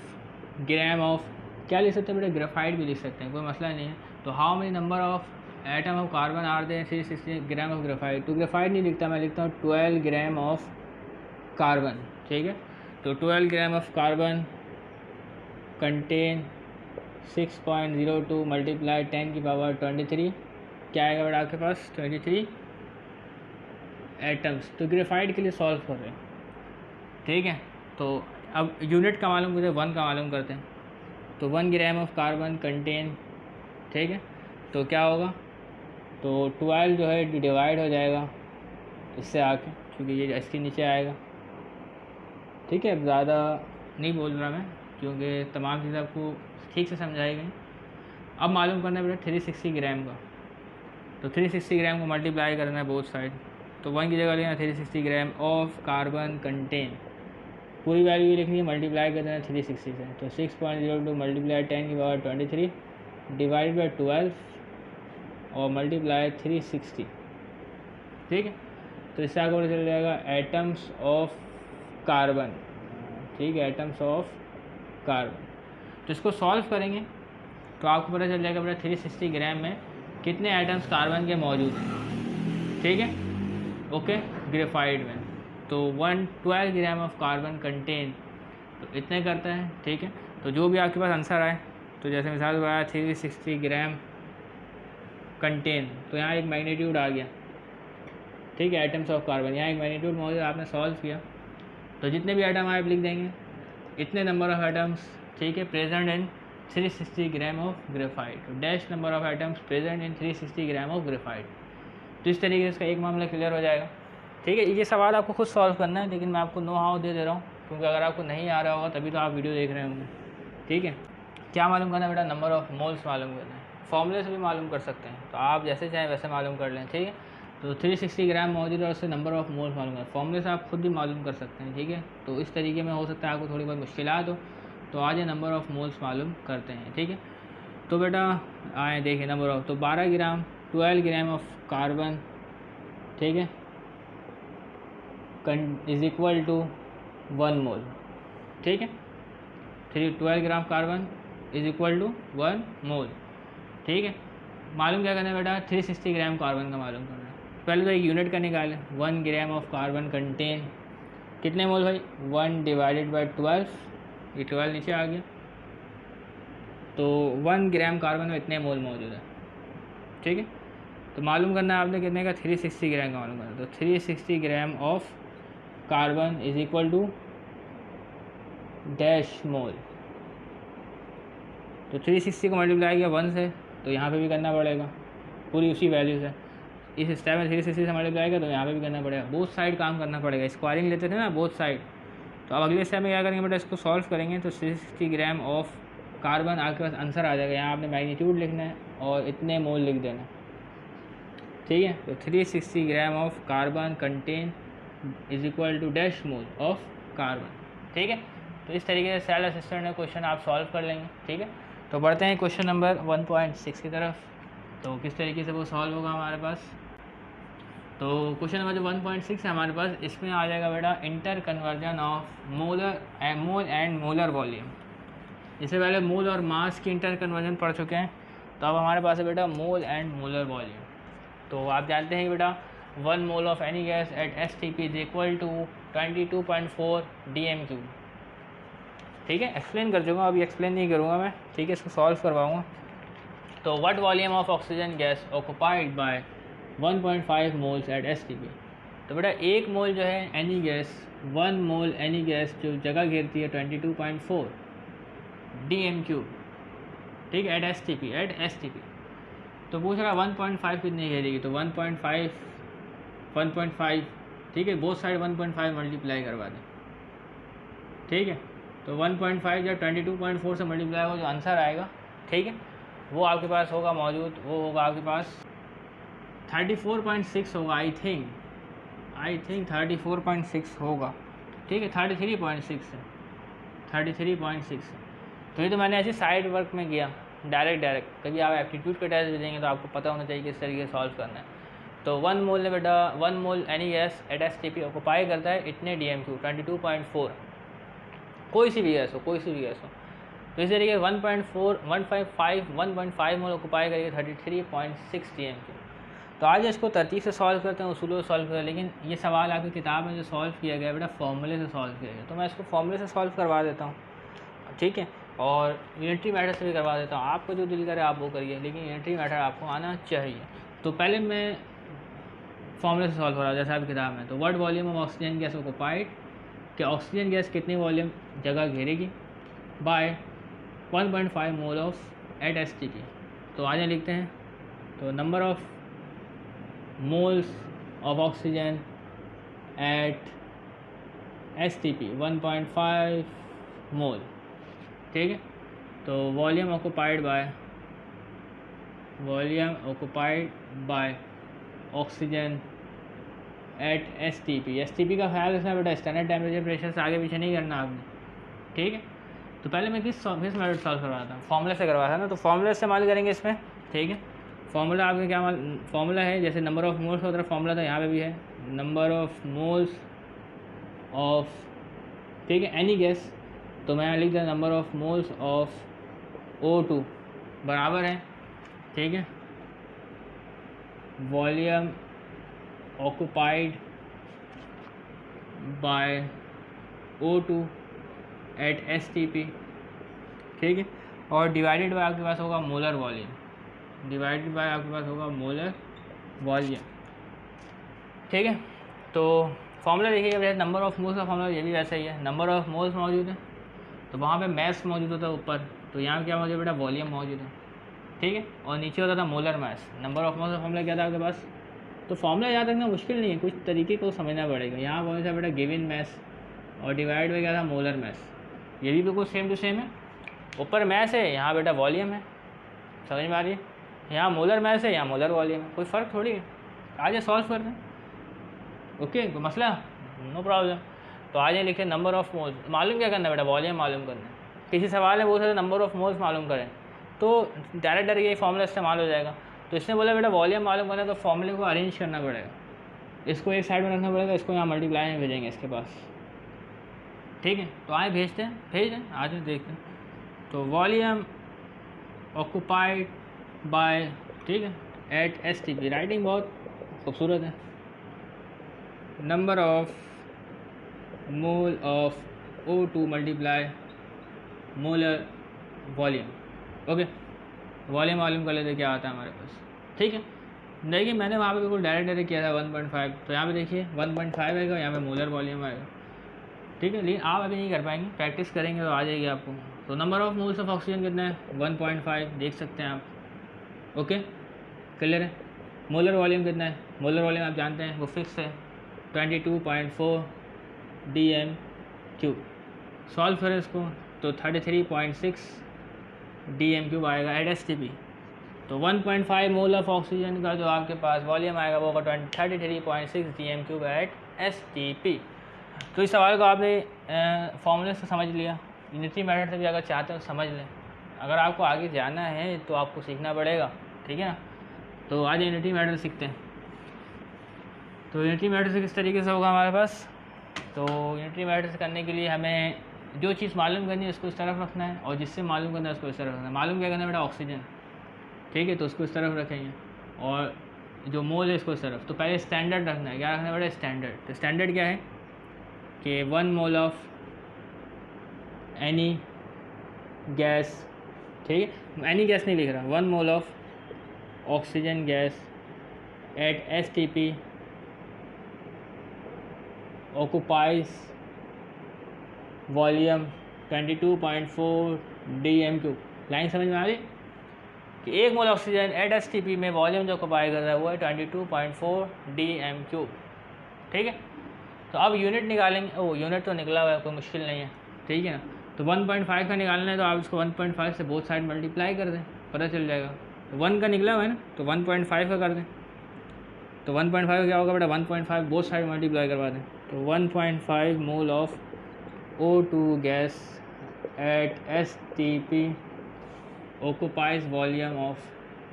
ग्राम ऑफ, क्या लिख सकते हैं बेटा? ग्रेफाइट भी लिख सकते हैं, कोई मसला नहीं है। तो how many number of atom of carbon are there 360 gram of graphite. तो ग्रेफाइट नहीं लिखता, मैं लिखता हूँ 12 ग्राम ऑफ कार्बन। ठीक है, तो 12 ग्राम ऑफ कार्बन कंटेन 6.02 मल्टीप्लाई 10 की पावर 23। क्या आएगा बेटा आपके पास? 23 एटम्स। तो ग्रेफाइट के लिए सॉल्व कर रहे हैं। ठीक है, तो अब यूनिट का मालूम करते हैं, 1 का मालूम करते हैं। तो 1 ग्राम ऑफ कार्बन कंटेन, ठीक है, तो क्या होगा? तो 12 जो है डिवाइड हो जाएगा इससे आके, क्योंकि ये इसके नीचे आएगा। ठीक है, अब ज़्यादा नहीं बोल रहा मैं, क्योंकि तमाम चीज़ें आपको ठीक से समझाई गई। अब मालूम करना है बेटा 360 ग्राम का। तो 360 ग्राम को मल्टीप्लाई करना है बोथ साइड। तो 1 की जगह लेना 360 ग्राम ऑफ कार्बन कंटेन, पूरी वैल्यू भी लिखनी है, मल्टीप्लाई कर देना 360 से। तो 6.02 मल्टीप्लाई 10 की पावर 23 डिवाइड बाई 12 और मल्टीप्लाई 360। ठीक है, तो इससे आगे पता चल जाएगा एटम्स ऑफ कार्बन। ठीक है, एटम्स ऑफ कार्बन। तो इसको सॉल्व करेंगे तो आपको पता चल जाएगा बेटा 360 ग्राम में कितने एटम्स कार्बन के मौजूद हैं। ठीक है, ओके, ग्रेफाइट में तो 12 ग्राम ऑफ कार्बन कंटेन, तो इतने करता है। ठीक है, तो जो भी आपके पास आंसर आए, तो जैसे मिसाल बताया 360 ग्राम कंटेन, तो यहाँ एक मैग्नीट्यूड आ गया। ठीक है, एटम्स ऑफ कार्बन, यहाँ एक मैग्नीट्यूड मौजूद, आपने सॉल्व किया तो जितने भी आइटम आप लिख देंगे, इतने नंबर ऑफ आइटम्स, ठीक है, present in 360 gram of graphite, dash number of items present in 360 gram of graphite. तो इस तरीके से इसका एक मामला क्लियर हो जाएगा। ठीक है, ये सवाल आपको खुद सॉल्व करना है, लेकिन मैं आपको नो हाउ दे रहा हूँ, क्योंकि अगर आपको नहीं आ रहा होगा तभी तो आप वीडियो देख रहे होंगे। ठीक है, क्या मालूम करना है बेटा? नंबर ऑफ मोल्स मालूम करना है। फॉर्मूले से भी मालूम कर सकते हैं, तो आप जैसे चाहें वैसे मालूम कर लें। ठीक है, तो 360 ग्राम मौजूद है और उससे नंबर ऑफ मोल्स मालूम है, फॉर्मूले से आप खुद भी मालूम कर सकते हैं। ठीक है, तो इस तरीके में हो सकता है आपको थोड़ी बहुत मुश्किलात हो, तो आज नंबर ऑफ मोल्स मालूम करते हैं। ठीक है, तो बेटा आए देखिए नंबर ऑफ, तो 12 ग्राम 12 ग्राम ऑफ कार्बन, ठीक है, इज इक्वल टू 1 मोल। ठीक है, 12 gram carbon is equal to 1 mole. ठीक है, मालूम क्या करना है बेटा, 360 ग्राम कार्बन का मालूम करना है। पहले तो एक यूनिट का निकाले, 1 ग्राम ऑफ कार्बन कंटेन कितने मोल भाई, 1 डिवाइडेड बाई 12, ये 12 नीचे आ गया, तो 1 ग्राम कार्बन में इतने मोल मौजूद है। ठीक है, तो मालूम करना है आपने कितने का, 360 ग्राम का मालूम करना। तो 360 gram of carbon is equal to dash mole. तो 360 को मल्टीप्लाई किया 1 से, तो यहाँ पे भी करना पड़ेगा पूरी उसी वैल्यू से। इस स्टेप में 360 से मल्टीप्लाई किया तो यहाँ पे भी करना पड़ेगा, बोथ साइड काम करना पड़ेगा। स्क्वायरिंग लेते थे ना बोथ साइड, तो अब अगले स्टेप में क्या करेंगे बेटा, इसको सॉल्व करेंगे तो 360 ग्राम ऑफ कार्बन आपके पास आंसर आ जाएगा। यहाँ आपने मैग्नीट्यूड लिखना है और इतने मोल लिख देना। ठीक है, तो 360 gram of carbon content is equal to dash mole of carbon. ठीक है, तो इस तरीके से सेल असिस्टेंट में क्वेश्चन आप सॉल्व कर लेंगे। ठीक है, तो बढ़ते हैं क्वेश्चन नंबर 1.6 की तरफ। तो किस तरीके से वो सॉल्व होगा हमारे पास, तो क्वेश्चन नंबर जो 1.6 है हमारे पास, इसमें आ जाएगा बेटा inter conversion of mole and molar volume. इससे पहले मोल और मास की इंटर कन्वर्जन पढ़ चुके हैं, तो अब हमारे पास है बेटा मोल एंड मोलर वॉल्यूम। तो आप जानते हैं बेटा 1 mole of any gas at STP is equal to 22.4 dm³। ठीक है, एक्सप्लेन कर चुका हूँ, अभी एक्सप्लेन नहीं करूँगा मैं। ठीक है, इसको सॉल्व करवाऊँगा। तो what volume of oxygen gas occupied by 1.5 moles at STP। तो बेटा 1 मोल जो है any gas, 1 mole any gas जो जगह घेरती है 22.4 dm³। ठीक है, एट STP। तो पूछ रहा 1.5 कितनी घेरेगी, तो 1.5 ठीक है, बोथ साइड 1.5 मल्टीप्लाई करवा दें। ठीक है, तो 1.5 जब 22.4 से मल्टीप्लाई हो जो आंसर आएगा, ठीक है, वो आपके पास होगा मौजूद, वो होगा आपके पास 34.6 होगा। आई थिंक 34.6 होगा। ठीक है, 33.6 है, 33.6 है। तो ये तो मैंने ऐसे साइड वर्क में किया, डायरेक्ट। कभी आप एप्टीट्यूड का टेस्ट देंगे तो आपको पता होना चाहिए किस तरीके से सॉल्व करना है। तो 1 मोल ने बेटा 1 mole any gas at STP occupy करता है इतने dm³, 22.4, कोई सी भी गैस हो। तो इस तरीके 1.5 मोल ऑक्यूपाई करेगी 33.6 dm³। तो आज इसको तरतीब से सॉल्व करते हैं, उसूलों से सॉल्व करते हैं। लेकिन ये सवाल आपकी किताब में जो सॉल्व किया गया बेटा फॉर्मूले से सॉल्व किया गया, तो मैं इसको फॉर्मूले से सॉल्व करवा देता हूँ। ठीक है, और यूनिटरी मैथड से भी करवा देता हूँ। आपको जो दिल करे आप वो करिए, लेकिन यूनिटरी मैथड आपको आना चाहिए। तो पहले मैं फॉर्मूले से सॉल्व हो रहा हूँ जैसे आपकी किताब में। तो what volume of oxygen gas occupied, कि ऑक्सीजन गैस कितनी वॉल्यूम जगह घेरेगी by 1.5 mole of at STP। तो आगे लिखते हैं, तो number of moles of oxygen at STP 1.5 mole. ठीक है, तो volume occupied by oxygen at STP का ख्याल रखना बेटा, स्टैंडर्ड टेम्परेचर प्रेशर से आगे पीछे नहीं करना आपने। ठीक है, तो पहले मैं किस मेथड सॉल्व करवाया था, फॉर्मूले से करवाया था ना, तो फॉर्मूले इस्तेमाल करेंगे इसमें। ठीक है, फॉर्मूला आपके क्या फॉर्मूला है, जैसे नंबर ऑफ मोल्स होता है फॉर्मूला, था यहाँ पे भी है नंबर ऑफ मोल्स ऑफ, ठीक है, एनी गैस। तो मैं लिख दिया number of moles of O2 बराबर है, ठीक है, volume occupied by O2 at STP। ठीक है, और डिवाइडेड बाय आपके पास होगा मोलर वॉल्यूम, ठीक है। तो फॉर्मूला देखिएगा, नंबर ऑफ मोल्स का फॉर्मूला ये भी वैसा ही है, नंबर ऑफ मोल्स मौजूद है तो वहाँ पे मैस मौजूद होता है ऊपर, तो यहाँ क्या मौजूद है बेटा, वॉल्यूम मौजूद है। ठीक है, और नीचे होता था molar mass. Number of moles का फॉर्मूला क्या था आपके पास, तो फॉर्मूला याद रखना मुश्किल नहीं है, कुछ तरीके को समझना पड़ेगा। यहाँ कौन सा बेटा, गिवन मैस, और डिवाइड में क्या था, मोलर मैस। ये भी बिल्कुल सेम टू सेम है, ऊपर मैस है, यहाँ बेटा वॉल्यूम है, समझ में आ रही है, यहाँ मोलर मैस है, यहाँ मोलर वॉल्यूम है, कोई फ़र्क थोड़ी है। आज सॉल्व करते हैं, ओके, कोई मसला, नो प्रॉब्लम। तो आज लिखे नंबर ऑफ मोल्स, मालूम क्या करना है बेटा, वॉल्यूम मालूम करना है। किसी सवाल है वो से नंबर ऑफ मोल्स मालूम करें तो डायरेक्ट ये फॉर्मूला इस्तेमाल हो जाएगा। तो इसने बोला बेटा वॉल्यूम मालूम करना है, तो फॉर्मूले को अरेंज करना पड़ेगा, इसको एक साइड में रखना पड़ेगा, इसको यहाँ मल्टीप्लाई में भेजेंगे इसके पास। ठीक है, तो आए भेज दें आज देखते हैं। तो वॉल्यूम ऑक्यूपाइड बाय, ठीक है, एट STP। राइटिंग बहुत खूबसूरत है। Number of mole of O2 multiply molar volume. Okay, volume कर लेते क्या आता है हमारे पास, ठीक है। देखिए मैंने वहाँ पे बिल्कुल डायरेक्ट किया था 1.5, तो यहाँ पे देखिए 1.5 आएगा, यहाँ पे मोलर वॉल्यूम आएगा, ठीक है। लेकिन आप अभी नहीं कर पाएंगे, प्रैक्टिस करेंगे तो आ जाएगी आपको। तो number of moles of oxygen कितना है, 1.5, देख सकते हैं आप। ओके, क्लियर है। मोलर वॉल्यूम कितना है, मोलर वॉल्यूम आप जानते हैं वो फिक्स है 22.4 dm3। सॉल्व करें इसको तो 33.6 dm3 आएगा एट STP। तो 1.5 मोल ऑफ ऑक्सीजन का जो आपके पास वॉल्यूम आएगा वो होगा 33.6 dm3 एट STP। तो इस सवाल को आपने फॉर्मूले से समझ लिया, यूनिटरी मेथड से भी अगर चाहते हो समझ लें। अगर आपको आगे जाना है तो आपको सीखना पड़ेगा, ठीक है ना। तो आज यूनिटरी मेथड सीखते हैं। तो यूनिटरी मेथड से किस तरीके से होगा हमारे पास, तो यूनिटरी मेथड से करने के लिए हमें जो चीज़ मालूम करनी है उसको इस तरफ रखना है, और जिससे मालूम करना है उसको इस तरफ रखना है। मालूम क्या करना है बेटा, ऑक्सीजन, ठीक है, तो उसको इस तरफ रखेंगे, और जो मोल है इसको इस तरफ। तो पहले स्टैंडर्ड रखना है, क्या रखना है बेटा, स्टैंडर्ड। तो स्टैंडर्ड क्या है कि 1 मोल ऑफ एनी गैस, ठीक है, एनी गैस नहीं लिख रहा, 1 mole of oxygen gas at STP occupies volume 22.4 dm3। Line समझ में आ रही कि 1 मोल ऑक्सीजन एट STP में वॉल्यूम जो ऑक्यूपाई कर रहा है वो है 22.4 dm3, ठीक है। तो अब यूनिट निकालेंगे, ओ यूनिट तो निकला हुआ है, कोई मुश्किल नहीं है, ठीक है ना। तो 1.5 का निकालना है तो आप इसको 1.5 से बोथ साइड मल्टीप्लाई कर दें, पता चल जाएगा। तो 1 का निकला हुआ है ना, तो 1.5 का कर दें। तो 1.5 क्या होगा बेटा, 1.5 बोथ साइड मल्टीप्लाई करवा दें। तो 1.5 mole of O2 gas at STP occupies volume of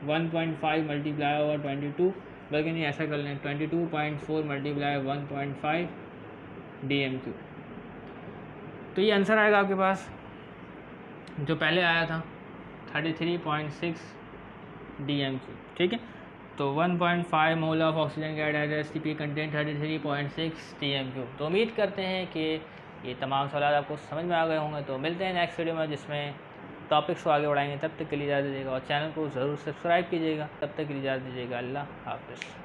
1.5 multiply over 22, बल्कि नहीं ऐसा कर लें 22.4 मल्टीप्लाई 1.5 dm3। तो ये आंसर आएगा आपके पास जो पहले आया था 33.6 dm3, ठीक है। तो 1.5 mole of oxygen at STP contain 33.6 dm3। तो उम्मीद करते हैं कि ये तमाम सवाल आपको समझ में आ गए होंगे। तो मिलते हैं नेक्स्ट वीडियो में जिसमें टॉपिक्स को आगे बढ़ाएंगे। तब तक के लिए इजाज़त दीजिएगा और चैनल को ज़रूर सब्सक्राइब कीजिएगा। तब तक के लिए इजाज़त दीजिएगा। अल्लाह हाफ़िज़।